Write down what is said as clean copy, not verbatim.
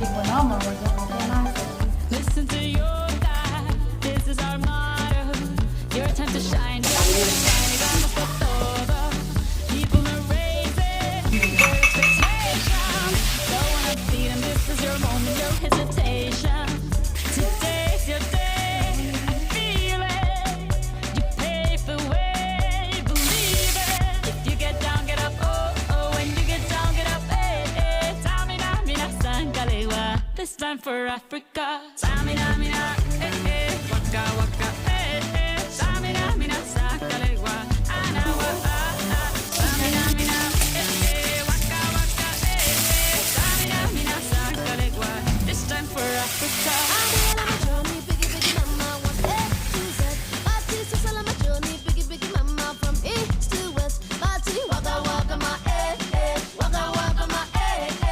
집어넣으면 먼저 가져놔서. Listen to your God, this is our motto. Your time to shine, vamos por todo. People are raising their expectations. So when I see them, this is your moment, no hesitation. Today's your day, I feel it. You pave the way, believe it. If you get down, get up, oh, oh. When you get down, get up, eh, eh. Tamina, mina, san, kalewa. This time for Africa. Tamina, mina, eh, eh. Waka, waka.